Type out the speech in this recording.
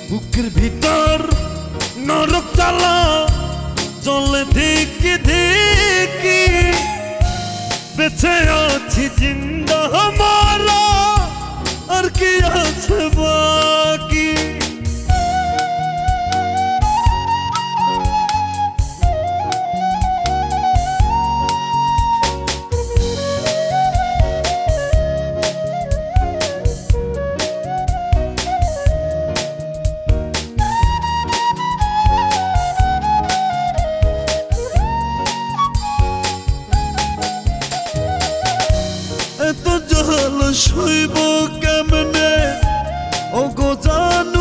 বুকের ভিতর নরক জ্বালা চলে ধিকি ধিকি বেঁচে আছি জিন্দা মারা আর কি আছে বাকি এত জল সইব কেমনে ও গো জানো